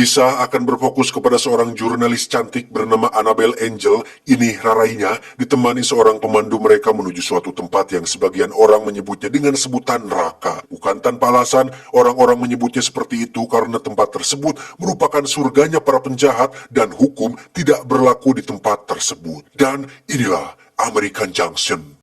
Kisah akan berfokus kepada seorang jurnalis cantik bernama Annabelle Angel. Ini rarainya ditemani seorang pemandu mereka menuju suatu tempat yang sebagian orang menyebutnya dengan sebutan neraka. Bukan tanpa alasan, orang-orang menyebutnya seperti itu karena tempat tersebut merupakan surganya para penjahat dan hukum tidak berlaku di tempat tersebut. Dan inilah American Junction.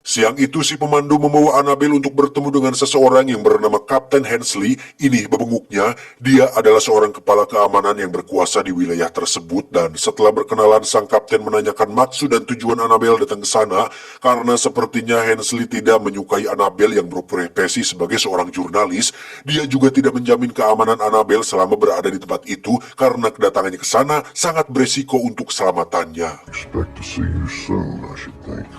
Siang itu si pemandu membawa Annabelle untuk bertemu dengan seseorang yang bernama Kapten Hensley. Ini bebenguknya, dia adalah seorang kepala keamanan yang berkuasa di wilayah tersebut, dan setelah berkenalan sang kapten menanyakan maksud dan tujuan Annabelle datang ke sana karena sepertinya Hensley tidak menyukai Annabelle yang berprofesi sebagai seorang jurnalis. Dia juga tidak menjamin keamanan Annabelle selama berada di tempat itu karena kedatangannya ke sana sangat beresiko untuk keselamatannya. Expect to see you soon, I should think.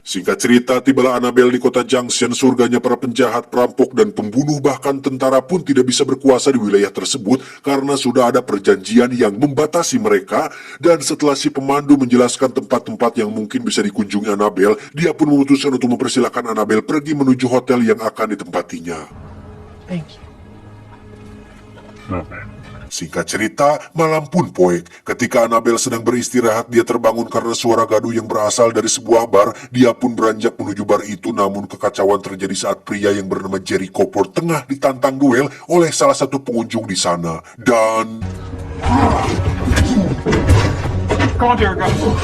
Singkat cerita, tibalah Annabelle di kota Junction, surganya para penjahat, perampok, dan pembunuh. Bahkan tentara pun tidak bisa berkuasa di wilayah tersebut karena sudah ada perjanjian yang membatasi mereka. Dan setelah si pemandu menjelaskan tempat-tempat yang mungkin bisa dikunjungi Annabelle, dia pun memutuskan untuk mempersilahkan Annabelle pergi menuju hotel yang akan ditempatinya. Thank you. Not bad. Singkat cerita, malam pun poek. Ketika Annabelle sedang beristirahat, dia terbangun karena suara gaduh yang berasal dari sebuah bar. Dia pun beranjak menuju bar itu, namun kekacauan terjadi saat pria yang bernama Jericho Ford tengah ditantang duel oleh salah satu pengunjung di sana. Dan... Come on, Jericho.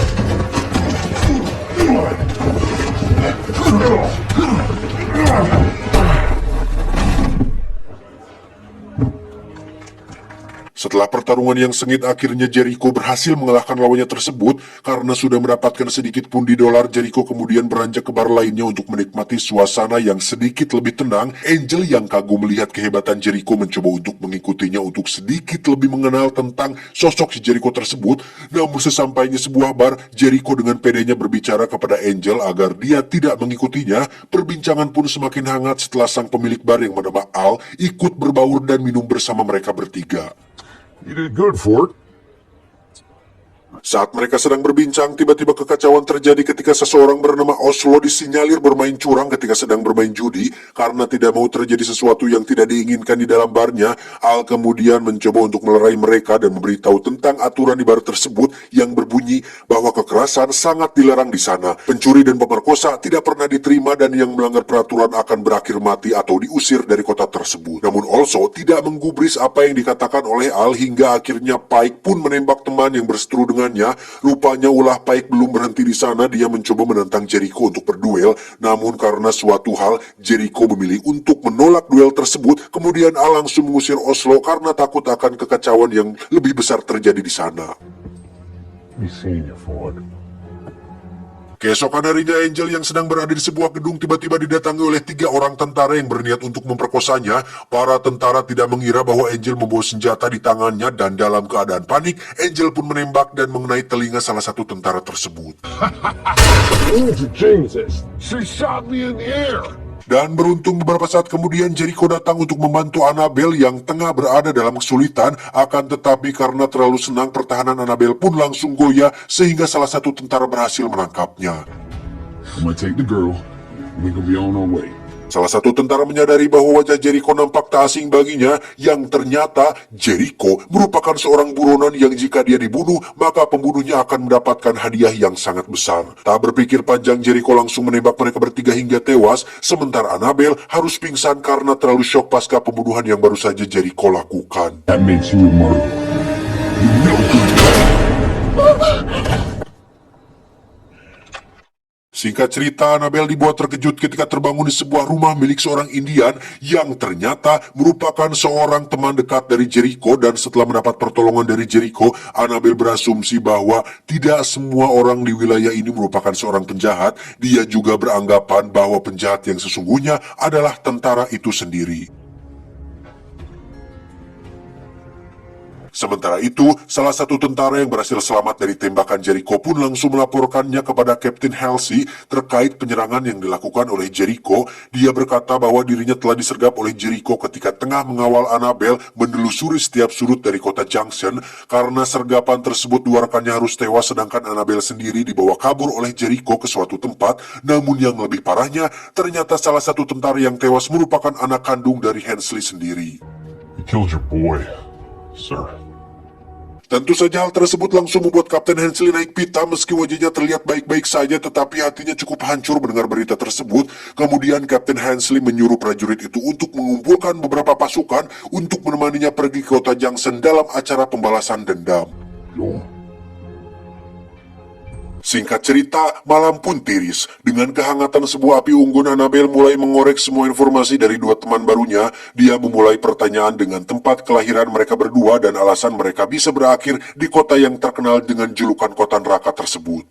Setelah pertarungan yang sengit, akhirnya Jericho berhasil mengalahkan lawannya tersebut. Karena sudah mendapatkan sedikit pundi dolar, Jericho kemudian beranjak ke bar lainnya untuk menikmati suasana yang sedikit lebih tenang. Angel yang kagum melihat kehebatan Jericho mencoba untuk mengikutinya untuk sedikit lebih mengenal tentang sosok si Jericho tersebut. Namun sesampainya sebuah bar, Jericho dengan pedenya berbicara kepada Angel agar dia tidak mengikutinya. Perbincangan pun semakin hangat setelah sang pemilik bar yang bernama Al ikut berbaur dan minum bersama mereka bertiga. You did good, Ford. Saat mereka sedang berbincang, tiba-tiba kekacauan terjadi ketika seseorang bernama Oslo disinyalir bermain curang ketika sedang bermain judi. Karena tidak mau terjadi sesuatu yang tidak diinginkan di dalam barnya, Al kemudian mencoba untuk melerai mereka dan memberitahu tentang aturan di bar tersebut yang berbunyi bahwa kekerasan sangat dilarang di sana. Pencuri dan pemerkosa tidak pernah diterima dan yang melanggar peraturan akan berakhir mati atau diusir dari kota tersebut. Namun Oslo tidak menggubris apa yang dikatakan oleh Al hingga akhirnya Pike pun menembak teman yang berseteru dengan. Rupanya ulah Pike belum berhenti di sana. Dia mencoba menentang Jericho untuk berduel, namun karena suatu hal Jericho memilih untuk menolak duel tersebut. Kemudian Al langsung mengusir Oslo karena takut akan kekacauan yang lebih besar terjadi di sana. Be seeing you, Ford. Keesokan harinya, Angel yang sedang berada di sebuah gedung tiba-tiba didatangi oleh 3 orang tentara yang berniat untuk memperkosanya. Para tentara tidak mengira bahwa Angel membawa senjata di tangannya, dan dalam keadaan panik, Angel pun menembak dan mengenai telinga salah satu tentara tersebut. Jesus, she shot me in the air. Dan beruntung beberapa saat kemudian Jericho datang untuk membantu Annabelle yang tengah berada dalam kesulitan. Akan tetapi karena terlalu senang, pertahanan Annabelle pun langsung goyah sehingga salah satu tentara berhasil menangkapnya. I'm gonna take the girl. We gonna be on our way. Salah satu tentara menyadari bahwa wajah Jericho nampak tak asing baginya, yang ternyata Jericho merupakan seorang buronan yang jika dia dibunuh, maka pembunuhnya akan mendapatkan hadiah yang sangat besar. Tak berpikir panjang, Jericho langsung menembak mereka bertiga hingga tewas, sementara Annabelle harus pingsan karena terlalu syok pasca pembunuhan yang baru saja Jericho lakukan. That makes you a murderer. You know good. Singkat cerita, Annabelle dibuat terkejut ketika terbangun di sebuah rumah milik seorang Indian yang ternyata merupakan seorang teman dekat dari Jericho. Dan setelah mendapat pertolongan dari Jericho, Annabelle berasumsi bahwa tidak semua orang di wilayah ini merupakan seorang penjahat. Dia juga beranggapan bahwa penjahat yang sesungguhnya adalah tentara itu sendiri. Sementara itu, salah satu tentara yang berhasil selamat dari tembakan Jericho pun langsung melaporkannya kepada Kapten Halsey terkait penyerangan yang dilakukan oleh Jericho. Dia berkata bahwa dirinya telah disergap oleh Jericho ketika tengah mengawal Annabelle menelusuri setiap sudut dari kota Junction. Karena sergapan tersebut dua rekannya harus tewas sedangkan Annabelle sendiri dibawa kabur oleh Jericho ke suatu tempat. Namun yang lebih parahnya, ternyata salah satu tentara yang tewas merupakan anak kandung dari Hensley sendiri. You killed your boy, sir. Tentu saja hal tersebut langsung membuat Kapten Hensley naik pitam meski wajahnya terlihat baik-baik saja tetapi hatinya cukup hancur mendengar berita tersebut. Kemudian Kapten Hensley menyuruh prajurit itu untuk mengumpulkan beberapa pasukan untuk menemaninya pergi ke kota Junction dalam acara pembalasan dendam. Yo. Singkat cerita, malam pun tiris. Dengan kehangatan sebuah api unggun, Annabelle mulai mengorek semua informasi dari dua teman barunya. Dia memulai pertanyaan dengan tempat kelahiran mereka berdua dan alasan mereka bisa berakhir di kota yang terkenal dengan julukan kota neraka tersebut.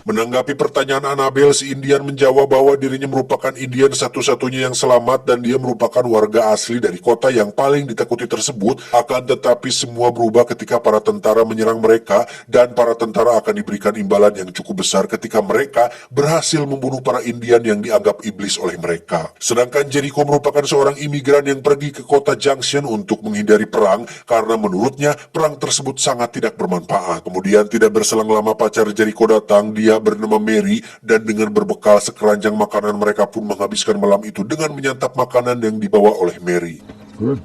Menanggapi pertanyaan Annabelle, si Indian menjawab bahwa dirinya merupakan Indian satu-satunya yang selamat dan dia merupakan warga asli dari kota yang paling ditakuti tersebut. Akan tetapi semua berubah ketika para tentara menyerang mereka dan para tentara akan diberikan imbalan yang cukup besar ketika mereka berhasil membunuh para Indian yang dianggap iblis oleh mereka. Sedangkan Jericho merupakan seorang imigran yang pergi ke kota Junction untuk menghindari perang karena menurutnya perang tersebut sangat tidak bermanfaat. Kemudian tidak berselang lama pacar Jericho datang. Dia bernama Mary dan dengan berbekal sekeranjang makanan mereka pun menghabiskan malam itu dengan menyantap makanan yang dibawa oleh Mary. Good.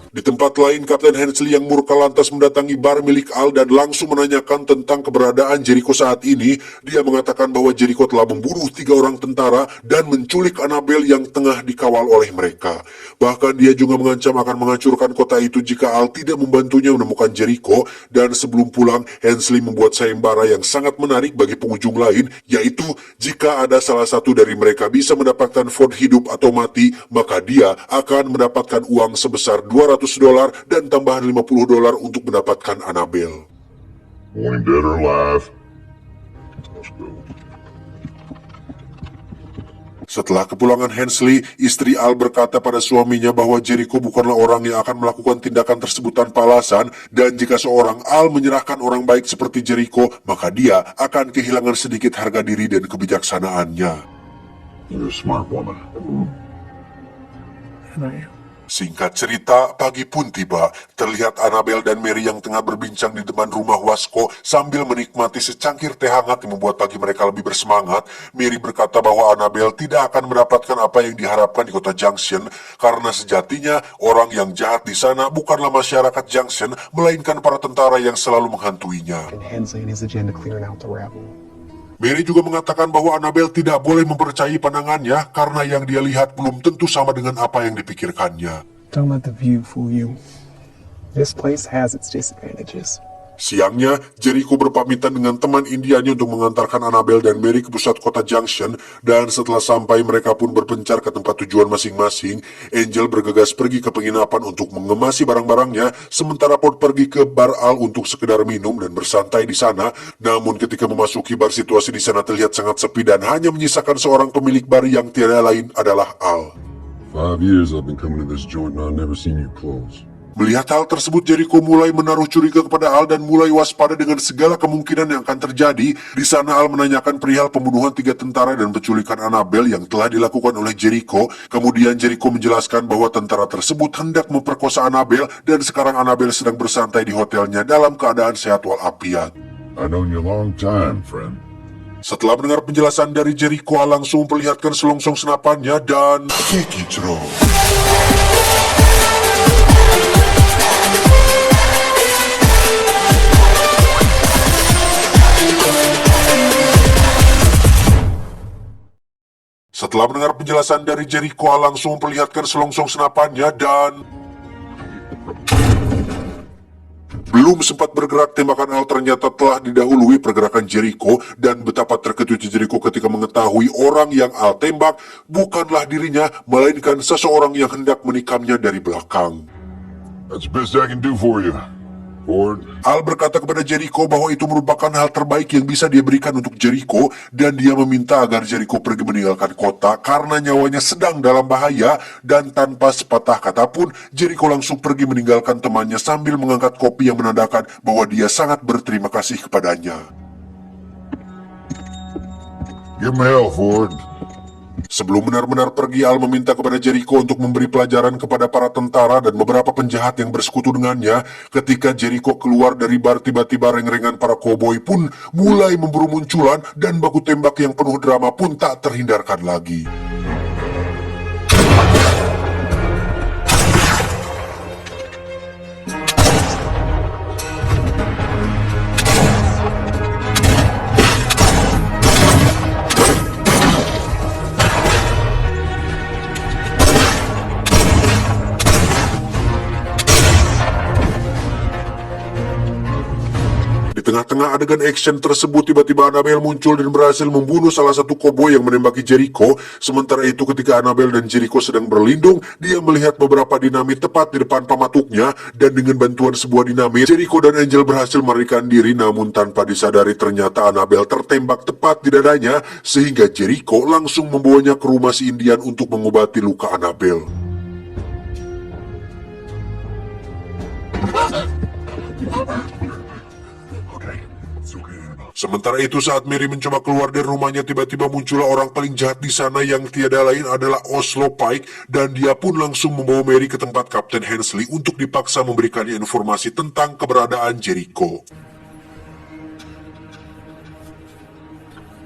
Di tempat lain, Kapten Hensley yang murka lantas mendatangi bar milik Al dan langsung menanyakan tentang keberadaan Jericho saat ini. Dia mengatakan bahwa Jericho telah membunuh 3 orang tentara dan menculik Annabelle yang tengah dikawal oleh mereka. Bahkan dia juga mengancam akan menghancurkan kota itu jika Al tidak membantunya menemukan Jericho. Dan sebelum pulang, Hensley membuat sayembara yang sangat menarik bagi pengunjung lain, yaitu jika ada salah satu dari mereka bisa mendapatkan Ford hidup atau mati, maka dia akan mendapatkan uang sebesar $200 dan tambahan $50 untuk mendapatkan Annabelle. Want him dead or alive? Let's go. Setelah kepulangan Hensley, istri Al berkata pada suaminya bahwa Jericho bukanlah orang yang akan melakukan tindakan tersebut tanpa alasan, dan jika seorang Al menyerahkan orang baik seperti Jericho, maka dia akan kehilangan sedikit harga diri dan kebijaksanaannya. You're a smart woman. And I am. Singkat cerita, pagi pun tiba. Terlihat Annabelle dan Mary yang tengah berbincang di depan rumah Wasco sambil menikmati secangkir teh hangat yang membuat pagi mereka lebih bersemangat. Mary berkata bahwa Annabelle tidak akan mendapatkan apa yang diharapkan di kota Junction karena sejatinya orang yang jahat di sana bukanlah masyarakat Junction, melainkan para tentara yang selalu menghantuinya. and Hensley and his agenda clearing out the rabble. Mary juga mengatakan bahwa Annabelle tidak boleh mempercayai pandangannya karena yang dia lihat belum tentu sama dengan apa yang dipikirkannya. Don't let the view fool you. This place has its disadvantages. Siangnya, Jericho berpamitan dengan teman Indianya untuk mengantarkan Annabelle dan Mary ke pusat kota Junction, dan setelah sampai mereka pun berpencar ke tempat tujuan masing-masing. Angel bergegas pergi ke penginapan untuk mengemasi barang-barangnya, sementara Ford pergi ke bar Al untuk sekedar minum dan bersantai di sana. Namun ketika memasuki bar, situasi di sana terlihat sangat sepi dan hanya menyisakan seorang pemilik bar yang tiada lain adalah Al. 5 years I've been coming to this joint and I've never seen you close. Melihat hal tersebut, Jericho mulai menaruh curiga kepada Al dan mulai waspada dengan segala kemungkinan yang akan terjadi. Di sana Al menanyakan perihal pembunuhan 3 tentara dan penculikan Annabelle yang telah dilakukan oleh Jericho. Kemudian Jericho menjelaskan bahwa tentara tersebut hendak memperkosa Annabelle dan sekarang Annabelle sedang bersantai di hotelnya dalam keadaan sehat walafiat. I've known you a long time, friend. Setelah mendengar penjelasan dari Jericho, Al langsung memperlihatkan selongsong senapannya dan Kekicro. Setelah mendengar penjelasan dari Jericho, Al langsung memperlihatkan selongsong senapannya dan belum sempat bergerak, tembakan Al ternyata telah didahului pergerakan Jericho, dan betapa terkejutnya Jericho ketika mengetahui orang yang Al tembak bukanlah dirinya, melainkan seseorang yang hendak menikamnya dari belakang. That's the best I can do for you. Ford. Al berkata kepada Jericho bahwa itu merupakan hal terbaik yang bisa dia berikan untuk Jericho dan dia meminta agar Jericho pergi meninggalkan kota karena nyawanya sedang dalam bahaya dan tanpa sepatah kata pun Jericho langsung pergi meninggalkan temannya sambil mengangkat kopi yang menandakan bahwa dia sangat berterima kasih kepadanya. Give him hell, Ford. Sebelum benar-benar pergi, Al meminta kepada Jericho untuk memberi pelajaran kepada para tentara dan beberapa penjahat yang bersekutu dengannya. Ketika Jericho keluar dari bar, tiba-tiba reng-rengan para koboi pun mulai memburu munculan dan baku tembak yang penuh drama pun tak terhindarkan lagi. Di tengah-tengah adegan action tersebut, tiba-tiba Annabelle muncul dan berhasil membunuh salah satu koboi yang menembaki Jericho. Sementara itu, ketika Annabelle dan Jericho sedang berlindung, dia melihat beberapa dinamit tepat di depan pamatuknya, dan dengan bantuan sebuah dinamit, Jericho dan Angel berhasil melarikan diri, namun tanpa disadari ternyata Annabelle tertembak tepat di dadanya, sehingga Jericho langsung membawanya ke rumah si Indian untuk mengobati luka Annabelle. Okay, it's okay, Annabelle. Sementara itu saat Mary mencoba keluar dari rumahnya, tiba-tiba muncullah orang paling jahat di sana yang tiada lain adalah Oslo Pike, dan dia pun langsung membawa Mary ke tempat Kapten Hensley untuk dipaksa memberikannya informasi tentang keberadaan Jericho.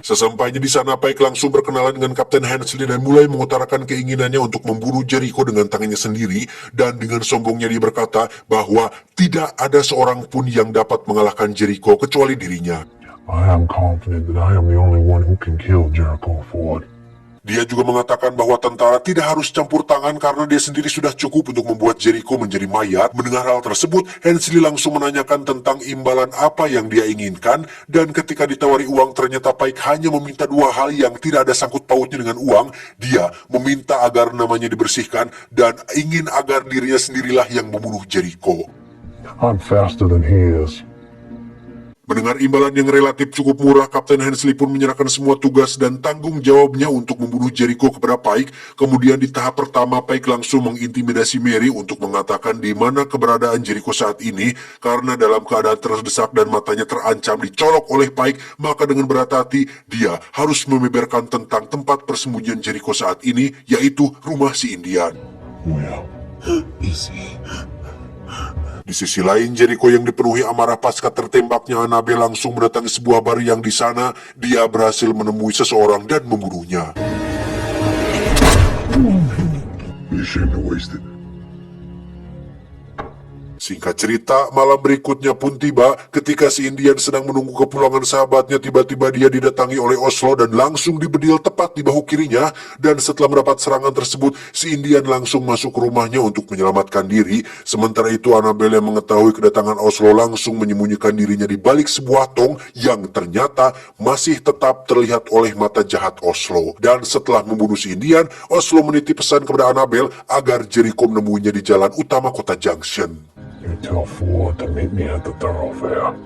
Sesampainya di sana, Pike langsung berkenalan dengan Kapten Hensley dan mulai mengutarakan keinginannya untuk membunuh Jericho dengan tangannya sendiri, dan dengan sombongnya dia berkata bahwa tidak ada seorang pun yang dapat mengalahkan Jericho kecuali dirinya. I am confident that I am the only one who can kill Jericho, Ford. Dia juga mengatakan bahwa tentara tidak harus campur tangan karena dia sendiri sudah cukup untuk membuat Jericho menjadi mayat. Mendengar hal tersebut, Hensley langsung menanyakan tentang imbalan apa yang dia inginkan, dan ketika ditawari uang ternyata Pike hanya meminta dua hal yang tidak ada sangkut pautnya dengan uang. Dia meminta agar namanya dibersihkan dan ingin agar dirinya sendirilah yang membunuh Jericho. I'm faster than he is. Mendengar imbalan yang relatif cukup murah, Kapten Hensley pun menyerahkan semua tugas dan tanggung jawabnya untuk membunuh Jericho kepada Pike. Kemudian di tahap pertama, Pike langsung mengintimidasi Mary untuk mengatakan di mana keberadaan Jericho saat ini, karena dalam keadaan terdesak dan matanya terancam dicolok oleh Pike, maka dengan berat hati dia harus membeberkan tentang tempat persembunyian Jericho saat ini, yaitu rumah si Indian. Well, easy. Di sisi lain, Jericho yang dipenuhi amarah pasca tertembaknya Annabelle langsung mendatangi sebuah bar yang di sana dia berhasil menemui seseorang dan membunuhnya. Be ashamed to waste it. Singkat cerita, malam berikutnya pun tiba. Ketika si Indian sedang menunggu kepulangan sahabatnya, tiba-tiba dia didatangi oleh Oslo dan langsung dibedil tepat di bahu kirinya. Dan setelah mendapat serangan tersebut, si Indian langsung masuk ke rumahnya untuk menyelamatkan diri. Sementara itu, Annabelle yang mengetahui kedatangan Oslo langsung menyembunyikan dirinya di balik sebuah tong yang ternyata masih tetap terlihat oleh mata jahat Oslo. Dan setelah membunuh si Indian, Oslo menitip pesan kepada Annabelle agar Jericho menemuinya di jalan utama kota Junction. You tell Ford to meet me at the thoroughfare.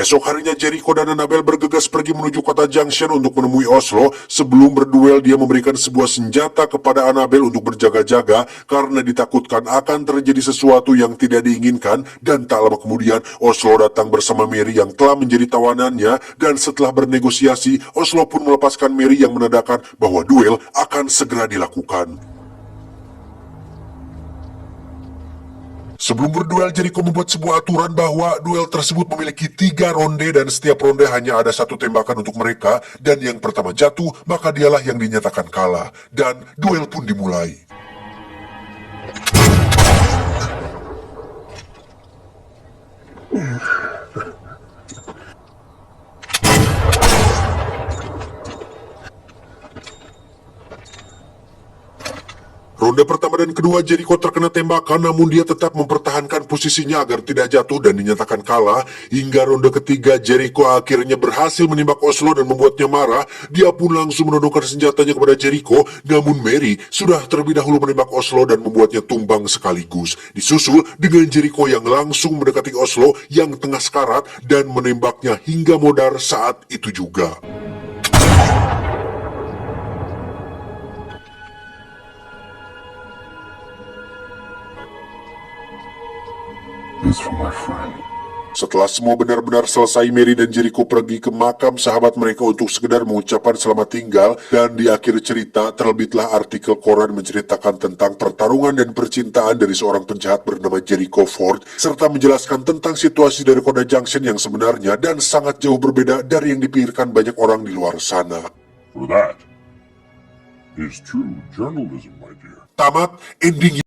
Esok harinya Jericho dan Annabelle bergegas pergi menuju kota Junction untuk menemui Oslo. Sebelum berduel, dia memberikan sebuah senjata kepada Annabelle untuk berjaga-jaga karena ditakutkan akan terjadi sesuatu yang tidak diinginkan. Dan tak lama kemudian, Oslo datang bersama Mary yang telah menjadi tawanannya, dan setelah bernegosiasi, Oslo pun melepaskan Mary yang menandakan bahwa duel akan segera dilakukan. Sebelum berduel, Jericho membuat sebuah aturan bahwa duel tersebut memiliki 3 ronde dan setiap ronde hanya ada 1 tembakan untuk mereka, dan yang pertama jatuh, maka dialah yang dinyatakan kalah. Dan duel pun dimulai. ronde pertama dan kedua Jericho terkena tembakan, namun dia tetap mempertahankan posisinya agar tidak jatuh dan dinyatakan kalah. Hingga ronde ketiga Jericho akhirnya berhasil menembak Oslo dan membuatnya marah. Dia pun langsung menodongkan senjatanya kepada Jericho, namun Mary sudah terlebih dahulu menembak Oslo dan membuatnya tumbang sekaligus. Disusul dengan Jericho yang langsung mendekati Oslo yang tengah sekarat dan menembaknya hingga modar saat itu juga. This for my friend. Setelah semua benar-benar selesai, Mary dan Jericho pergi ke makam sahabat mereka untuk sekedar mengucapkan selamat tinggal, dan di akhir cerita terbitlah artikel koran menceritakan tentang pertarungan dan percintaan dari seorang penjahat bernama Jericho Ford, serta menjelaskan tentang situasi dari Koda Junction yang sebenarnya dan sangat jauh berbeda dari yang dipikirkan banyak orang di luar sana. For that is true journalism, my dear. Tamat ending